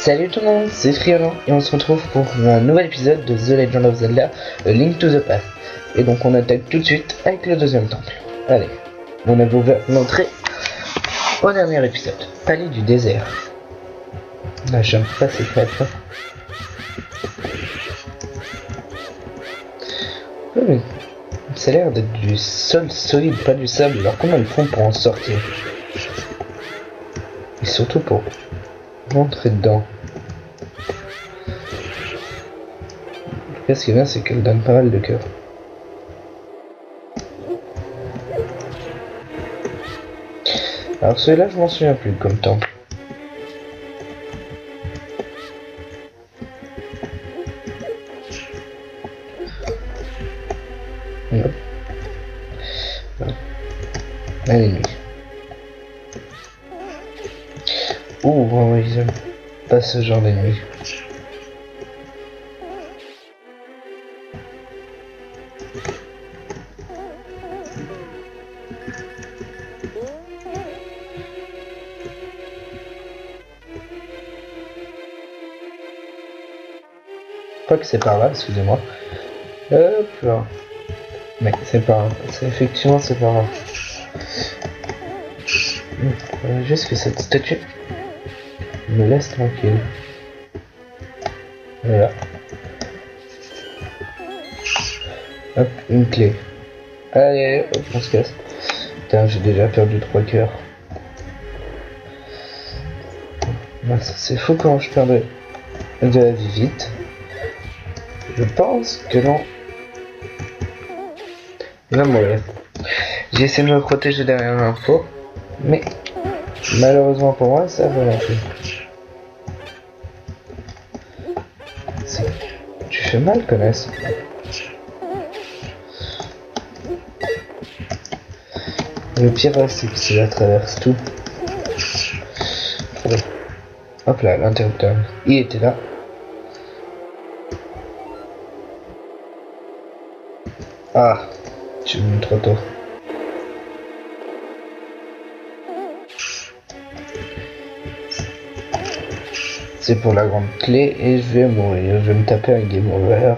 Salut tout le monde, c'est Friolan et on se retrouve pour un nouvel épisode de The Legend of Zelda A Link to the Past. Et donc on attaque tout de suite avec le deuxième temple. Allez, on avait ouvert l'entrée au dernier épisode, Palais du désert. Ah, j'aime pas ces créatures. Oui, ça a l'air d'être du sol solide, pas du sable. Alors comment ils font pour en sortir? Et surtout pour rentrer dedans. Ce qui est bien, c'est qu'elle donne pas mal de cœur. Alors celui-là, je m'en souviens plus comme temple. Non. Un ennemi. Ouh, ils aiment pas ce genre d'ennemi. Je crois que c'est par là, excusez-moi. Hop là. Mais c'est pas grave, effectivement c'est pas grave. Juste que cette statue me laisse tranquille. Voilà. Hop, une clé. Allez, hop, on se casse. Putain, j'ai déjà perdu 3 cœurs. C'est fou quand je perds de la vie vite. Je pense que non. Il va mourir. J'ai essayé de me protéger derrière l'info, mais malheureusement pour moi, ça va marcher. Tu fais mal, connasse. Le pire, c'est que cela traverse tout. Hop là, l'interrupteur. Il était là. Ah, tu me trop tôt. C'est pour la grande clé et je vais mourir. Je vais me taper un game over.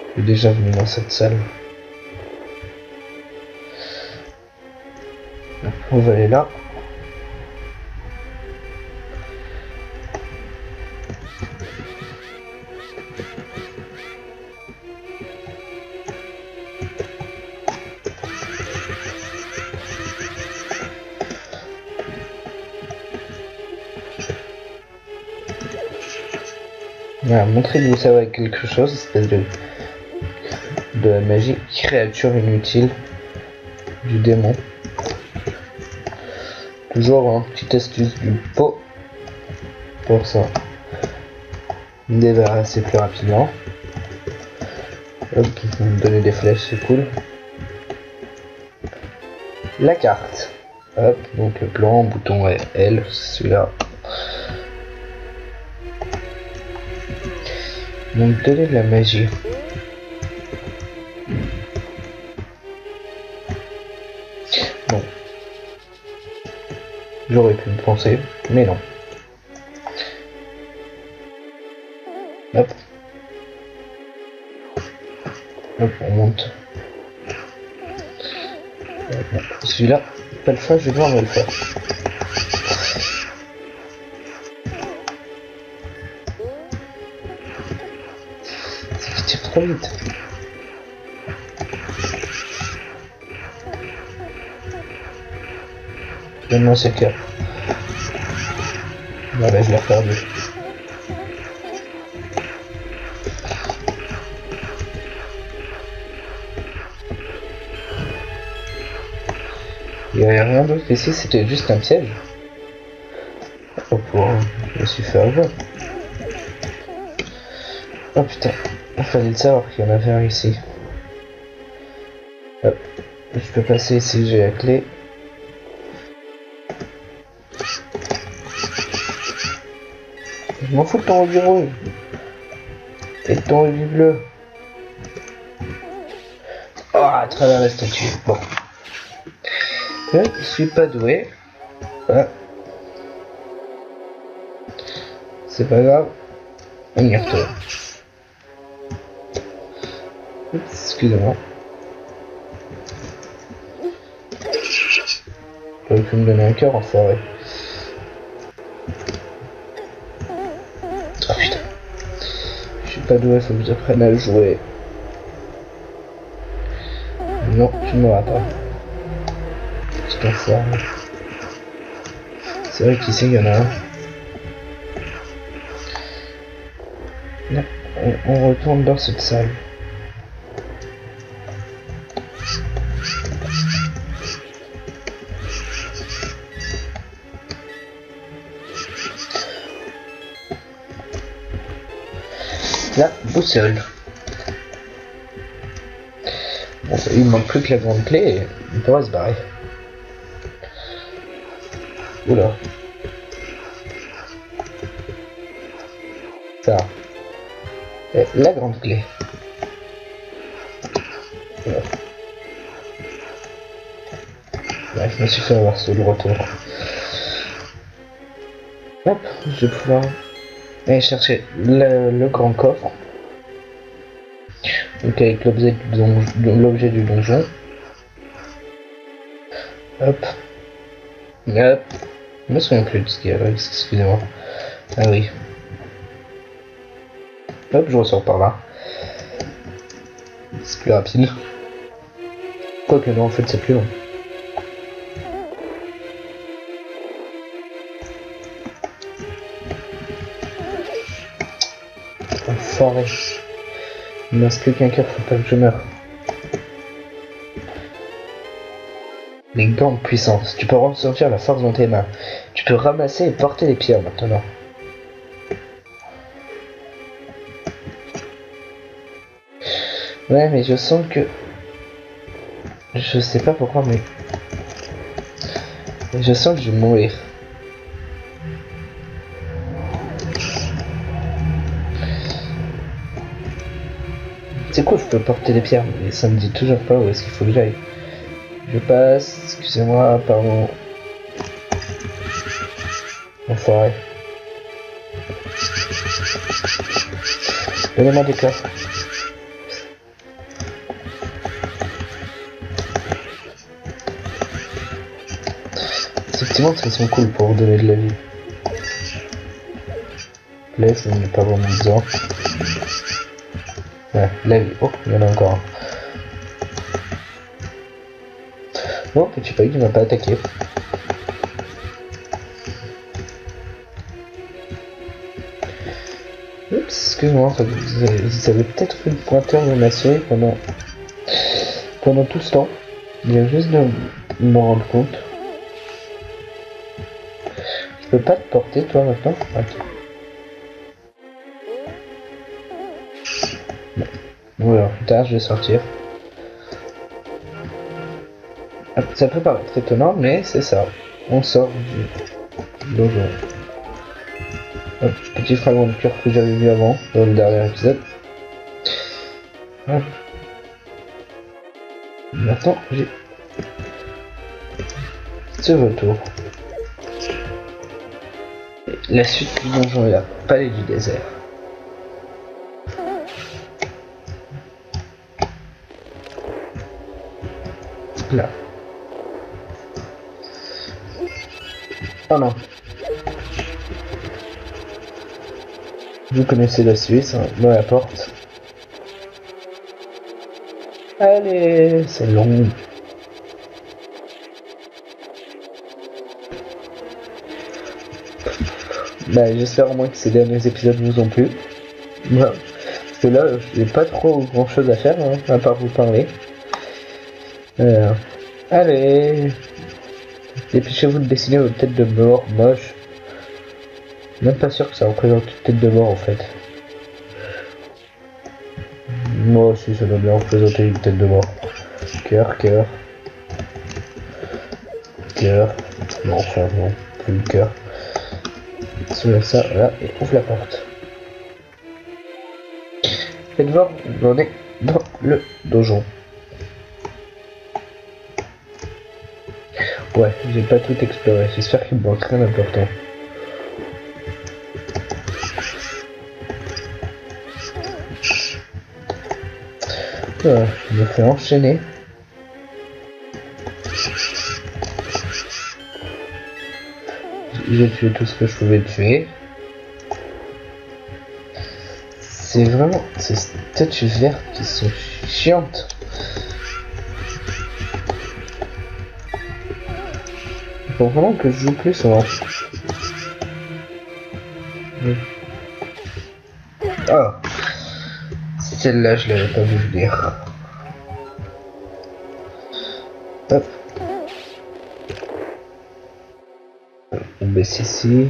Je suis déjà venu dans cette salle. On va aller là. Voilà, montrez-vous ça avec quelque chose, espèce de la magie, créature inutile du démon. Toujours une petite astuce du pot pour ça. Me débarrasser plus rapidement. Hop, me donner des flèches, c'est cool. La carte. Hop, donc le plan, bouton L, celui-là. Donc donner de la magie. Bon. J'aurais pu me penser, mais non. Hop. Hop, on monte. Celui-là, pas le choix, je vais devoir me le faire. C'est qu'il tire trop vite. Donne-moi ce cœur. Voilà, je l'ai perdu. Il n'y avait rien d'autre ici, c'était juste un piège. Oh pour... Je me suis fait avoir. Oh putain, il fallait le savoir qu'il y en avait un ici. Hop. Je peux passer ici, j'ai la clé. Je m'en fous de ton rubis rouge. Et de ton rubis bleu. Oh, à travers la statue. Bon. Je suis pas doué. Ah. C'est pas grave. On y retourne. Excusez-moi. J'aurais pu me donner un cœur, enfoiré. Oh putain. Je suis pas doué, faut que j'apprenne à jouer. Non, tu ne m'auras pas. Je t'enfoiré. C'est vrai qu'ici il y en a un. Non, on retourne dans cette salle. La boussole. Bon, il ne manque plus que la grande clé et on pourra se barrer. Oula. Ça. Et la grande clé. Oula. Ouais, je me suis fait avoir sur le retour. Hop, je vais pouvoir aller chercher le grand coffre. Donc avec l'objet du donjon. Hop. Hop. Je me souviens plus de ce qu'il y a, excusez-moi. Ah oui. Hop, je ressors par là. C'est plus rapide. Quoique non, en fait c'est plus long. Enfoiré. Il ne reste plus qu'un cœur, faut pas que je meure. Les gants de puissance. Tu peux ressentir la force dans tes mains. Tu peux ramasser et porter les pierres maintenant. Ouais, mais je sens que... Je sais pas pourquoi, mais... Je sens que je vais mourir. C'est cool, je peux porter les pierres, mais ça me dit toujours pas où est-ce qu'il faut que j'aille. Je passe, excusez-moi, pardon. Enfoiré. Donnez-moi des coffres. Effectivement, ils sont cool pour vous donner de la vie. Là, ça n'est pas vraiment besoin. Ouais, la vie. Oh, il y en a encore un. Oh, petit paille, il m'a pas attaqué. Oups, excuse-moi, vous avez peut-être eu le pointeur de ma souris pendant tout ce temps. Il vient juste de m'en rendre compte. Je peux pas te porter, toi, maintenant? Ok. Bon, alors plus tard, je vais sortir. Ça peut paraître étonnant, mais c'est ça. On sort du donjon. Hop, petit fragment de cœur que j'avais vu avant, dans le dernier épisode. Hop. Maintenant, j'ai ce retour. Et la suite du donjon est là, palais du désert. Là. Oh non. Vous connaissez la Suisse, hein, dans la porte. Allez, c'est long. Bah, j'espère au moins que ces derniers épisodes vous ont plu. Voilà. Parce que là, j'ai pas trop grand chose à faire, hein, à part vous parler. Allez. Dépêchez-vous de dessiner votre tête de mort moche. Même pas sûr que ça représente une tête de mort en fait. Moi aussi ça doit bien représenter une tête de mort. Cœur, cœur. Cœur. Non, enfin non, plus le cœur. Soulève ça, voilà, et ouvre la porte. Faites voir, on est dans le donjon. Ouais, j'ai pas tout exploré. J'espère qu'il me manque rien d'important. Je me fais enchaîner. J'ai tué tout ce que je pouvais tuer. C'est vraiment ces statues vertes qui sont chiantes. Il faut vraiment que je joue plus souvent. Oh, celle-là je l'avais pas vu venir. Hop. On baisse ici.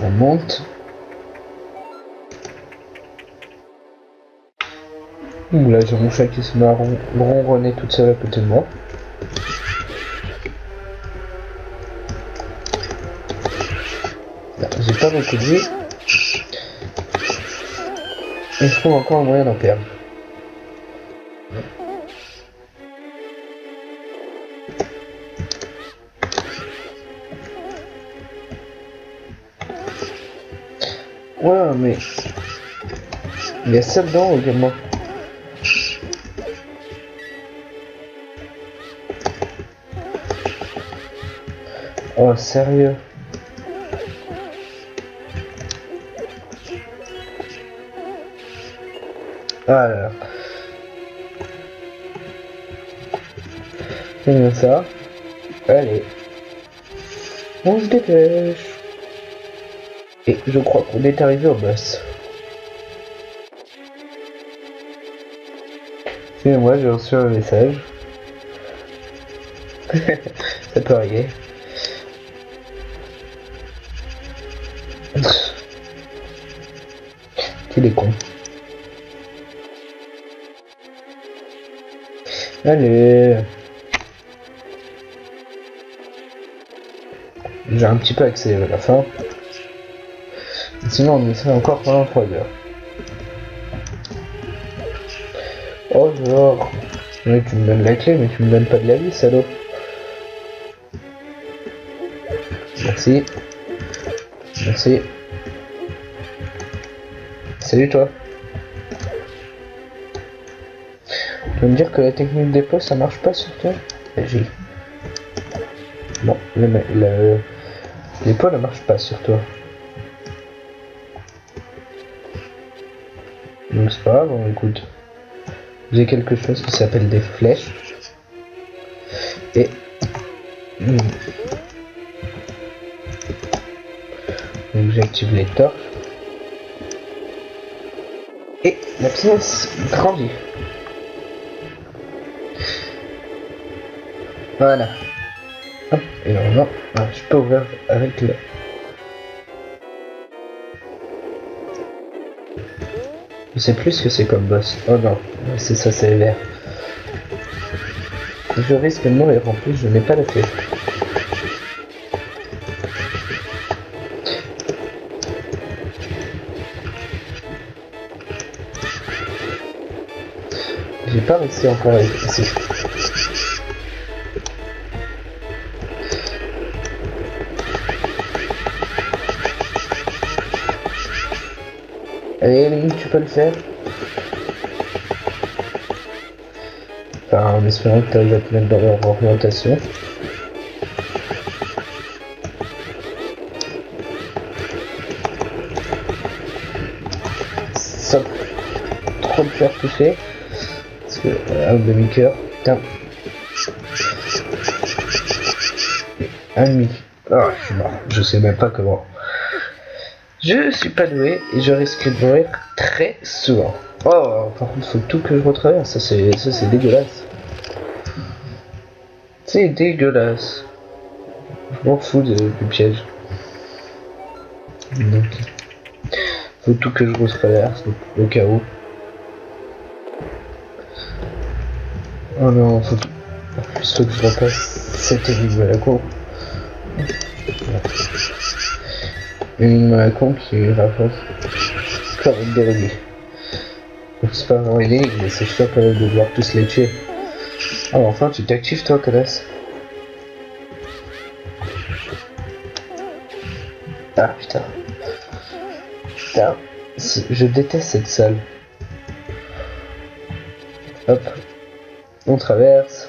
On monte. Ouh, là j'ai mon chat qui se met à ronronner toute seule à côté de moi. J'ai pas beaucoup de vie. Et je trouve encore un moyen d'en perdre. Ouais, mais il y a ça dedans également. Oh, sérieux? Ah là là. C'est bien ça. Allez. On se dépêche. Et je crois qu'on est arrivé au boss. Et moi j'ai reçu un message. Ça peut arriver. Qu'il est con. Allez. J'ai un petit peu accéléré la fin. Sinon on y serait encore pendant 3 heures. Oh genre. Oui, tu me donnes la clé mais tu me donnes pas de la vie, salaud. Merci. Merci. Salut toi. Tu veux me dire que la technique des pots ça marche pas sur toi? J'ai. Non, les pots ne marchent pas sur toi. Donc c'est pas grave, bon, écoute. J'ai quelque chose qui s'appelle des flèches. Et... Donc j'active les torches. Et la pièce grandit. Voilà. Hop, et normalement, je peux ouvrir avec le... Je sais plus ce que c'est comme boss. Oh non, c'est ça, c'est vert. Je risque de mourir en plus, je n'ai pas la clé. J'ai pas réussi encore ici. Allez Link, tu peux le faire. Enfin, en espérant que tu arrives à te mettre dans leur orientation. Sans trop te faire toucher. Parce que, un demi-cœur, putain. Un demi. Oh, je suis mort. Je sais même pas comment. Je suis pas doué et je risque de mourir très souvent. Oh, par contre, faut tout que je retraverse. Ça, c'est dégueulasse. C'est dégueulasse. Je m'en fous du piège. Donc, faut tout que je retraverse, au cas où. Oh non, faut que je repasse cette énigme à la con. Une énigme à la con qui rapporte comme une dérivée. C'est pas vraiment une énigme, mais c'est chiant quand même de devoir tous les tuer. Oh, enfin, tu t'actives toi, connasse. Ah putain. Putain. Je déteste cette salle. Hop. On traverse.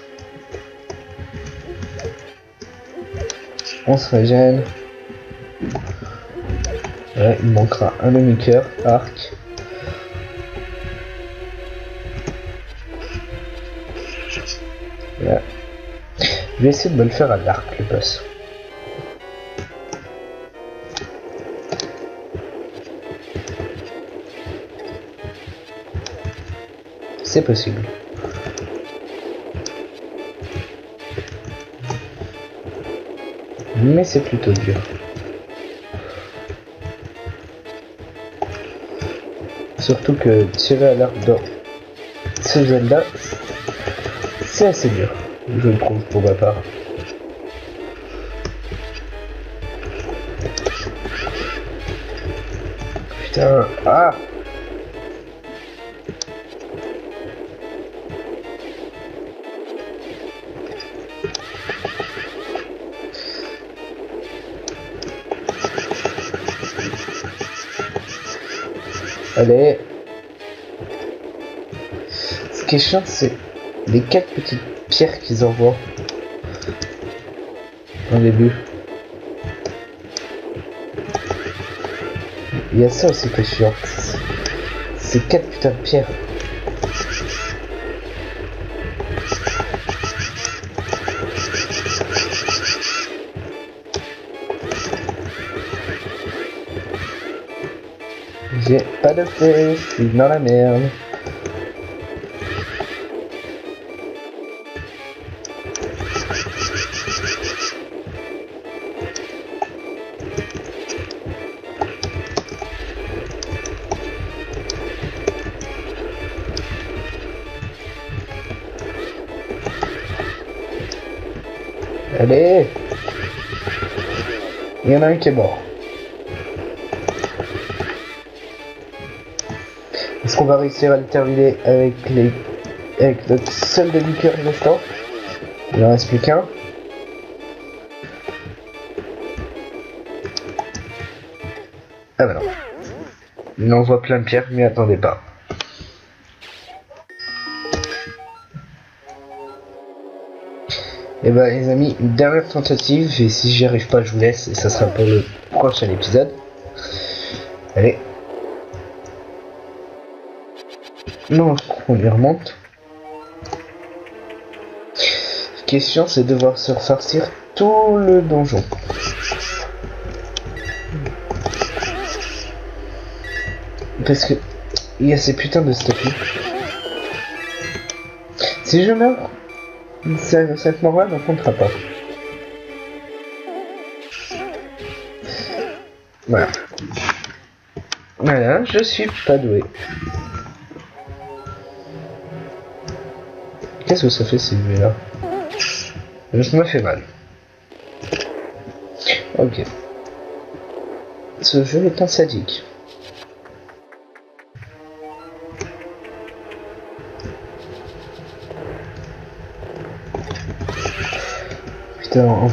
On se régène. Ouais, il manquera un demi-cœur, arc. Voilà. Je vais essayer de me le faire à l'arc, le boss. C'est possible. Mais c'est plutôt dur. Surtout que tirer à l'arc dans ce Zelda, c'est assez dur, je le trouve pour ma part. Putain, ah! Allez. Ce qui est chiant, c'est les 4 petites pierres qu'ils envoient au début. Il y a ça aussi qui est chiant. Ces 4 putains de pierres. J'ai pas de feu, je suis dans la merde. Allez! Il y en a un qui est mort. Est-ce qu'on va réussir à le terminer avec notre seul demi-cœur de l'instant? Il en reste plus qu'un. Ah bah non. Il envoie plein de pierres, mais attendez pas. Et bah les amis, une dernière tentative, et si j'y arrive pas je vous laisse, et ça sera pour le prochain épisode. Allez. Non, on y remonte. La question c'est de devoir se refarcir tout le donjon. Parce que il y a ces putains de statues. Si je meurs, cette mort-là ne comptera pas. Voilà. Voilà, je suis pas doué. Qu'est-ce que ça fait ces là? Je me fais mal. Ok. Ce jeu est un sadique. Putain.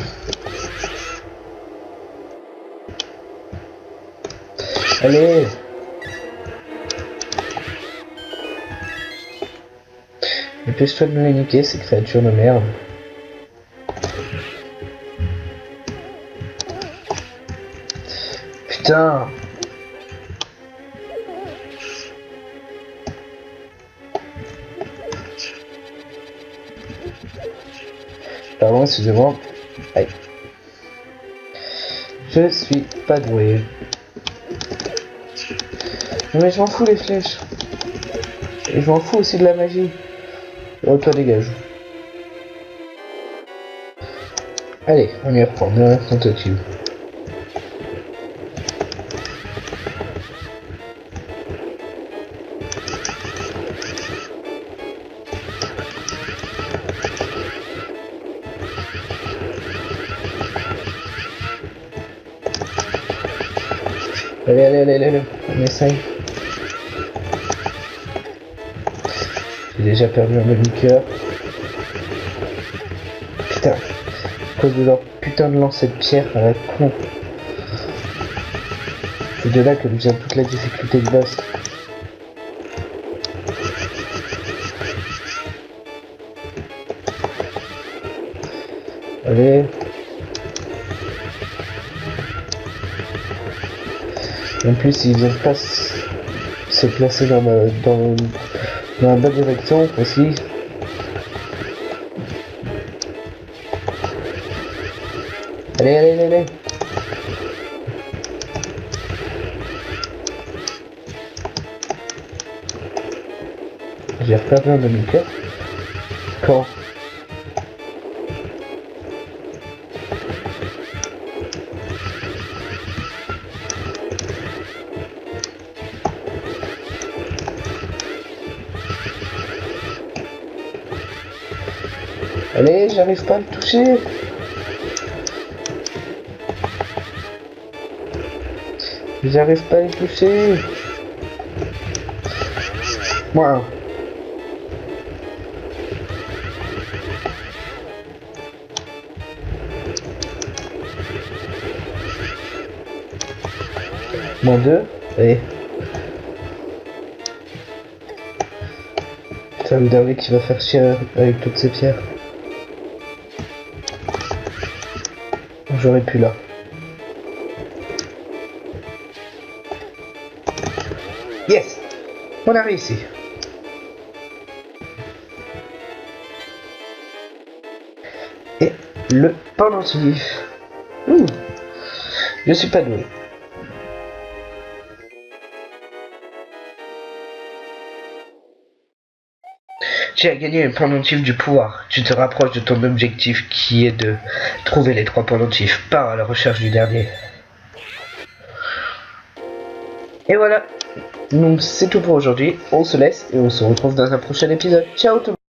Allez. Dépêche-toi de me les niquer, ces créatures de merde. Putain. Pardon, excusez-moi. Aïe. Je suis pas doué. Mais je m'en fous les flèches. Et je m'en fous aussi de la magie. Oh, toi dégage. Allez, on y reprend. Dernière tentative. Allez, on essaye. J'ai déjà perdu un demi-cœur. Putain, à cause de leur putain de lancer de pierre à la con. C'est de là que vient toute la difficulté du boss. Allez. En plus, ils viennent pas se placer dans la bonne direction aussi. Allez, allez, allez, allez. J'ai perdu un demi-cœur. Quand? Allez, j'arrive pas à le toucher. J'arrive pas à le toucher. Moi. Moins 2. Allez. Putain, le dernier qui va faire chier avec toutes ces pierres. J'aurais pu là. Yes! On a réussi. Et le pendentif. Ouh! Je suis pas doué. Tu as gagné le pendentif du pouvoir. Tu te rapproches de ton objectif qui est de trouver les 3 pendentifs. Pars à la recherche du dernier. Et voilà. Donc c'est tout pour aujourd'hui. On se laisse et on se retrouve dans un prochain épisode. Ciao tout le monde.